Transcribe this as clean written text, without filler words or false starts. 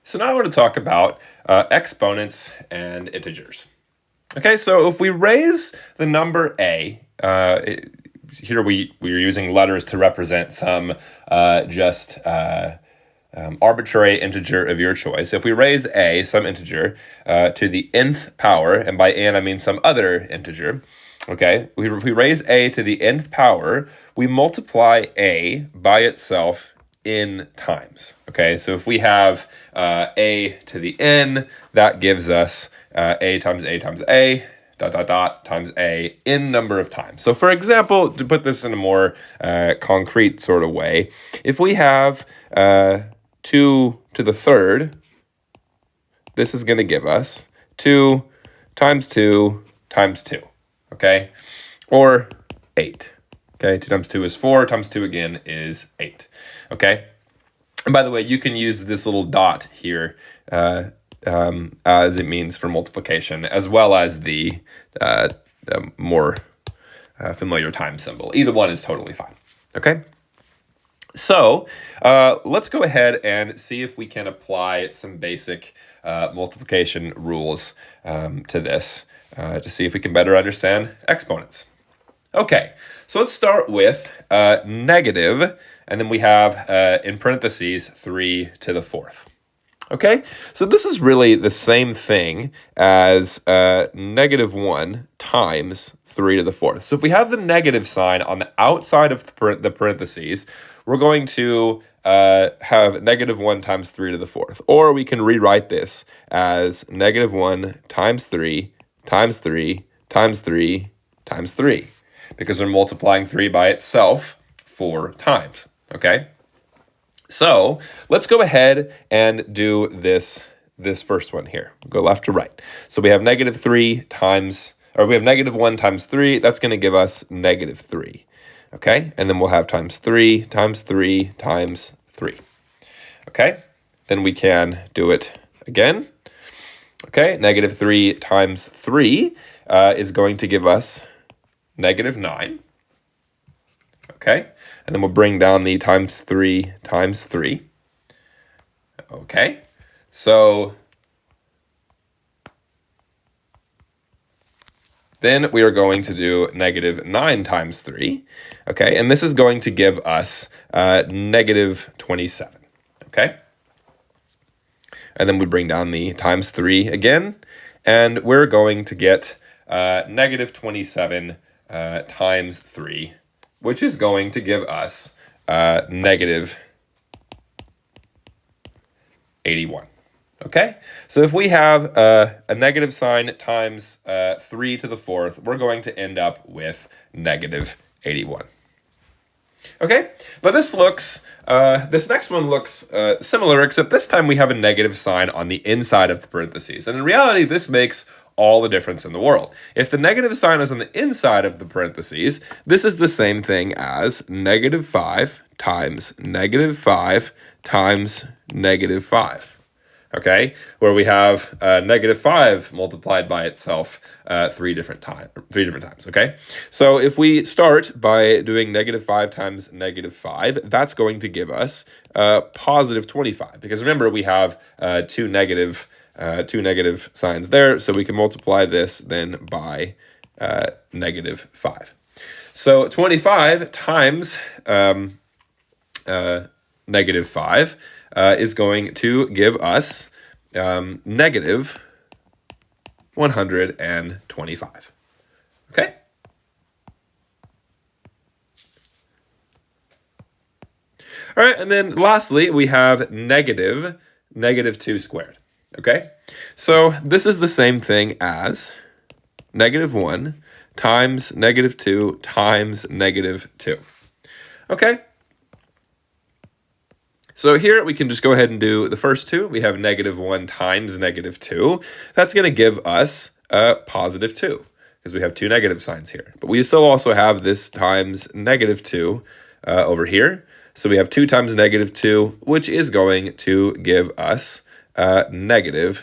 So now I want to talk about exponents and integers. Okay, so if we raise the number a, here we're using letters to represent some arbitrary integer of your choice. If we raise a, some integer, to the nth power, and by n I mean some other integer, okay, if we raise a to the nth power, we multiply a by itself n times. Okay, so if we have a to the n, that gives us a times a times a times a n number of times. So for example, to put this in a more concrete sort of way, if we have 2 to the third, this is going to give us 2 times 2 times 2, okay? Or 8, okay? 2 times 2 is 4, times 2 again is 8, okay? And by the way, you can use this little dot here as it means for multiplication, as well as the more familiar time symbol. Either one is totally fine, okay? So let's go ahead and see if we can apply some basic multiplication rules to this to see if we can better understand exponents. Okay, so let's start with negative, and then we have in parentheses 3 to the fourth. Okay, so this is really the same thing as -1 times 3 to the fourth. So if we have the negative sign on the outside of the parentheses, we're going to have -1 times 3 to the fourth. Or we can rewrite this as -1 times 3 times 3 times 3 times 3, because we're multiplying 3 by itself 4 times, okay? So let's go ahead and do this first one here. We'll go left to right. So we have -3 times, or we have -1 times 3. That's going to give us -3. Okay, and then we'll have times 3 times 3 times 3. Okay, then we can do it again. Okay, -3 times 3 is going to give us -9. Okay, and then we'll bring down the times 3 times 3. Okay, so then we are going to do -9 times 3. Okay, and this is going to give us -27. Okay, and then we bring down the times 3 again, and we're going to get -27 times 3, which is going to give us -81. Okay, so if we have a negative sign times 3 to the fourth, we're going to end up with -81. Okay, but this next one looks similar, except this time we have a negative sign on the inside of the parentheses. And in reality, this makes all the difference in the world. If the negative sign is on the inside of the parentheses, this is the same thing as -5 times -5 times -5. Okay, where we have -5 multiplied by itself 3 different times. Okay, so if we start by doing -5 times -5, that's going to give us +25, because remember we have two negative signs there, so we can multiply this then by -5. So 25 times -5 is going to give us -125. Okay? All right, and then lastly, we have -2 squared. Okay? So this is the same thing as -1 times -2 times -2. Okay? So here we can just go ahead and do the first two. We have -1 times -2. That's going to give us +2, because we have two negative signs here. But we still also have this times -2 over here. So we have 2 times -2, which is going to give us -2.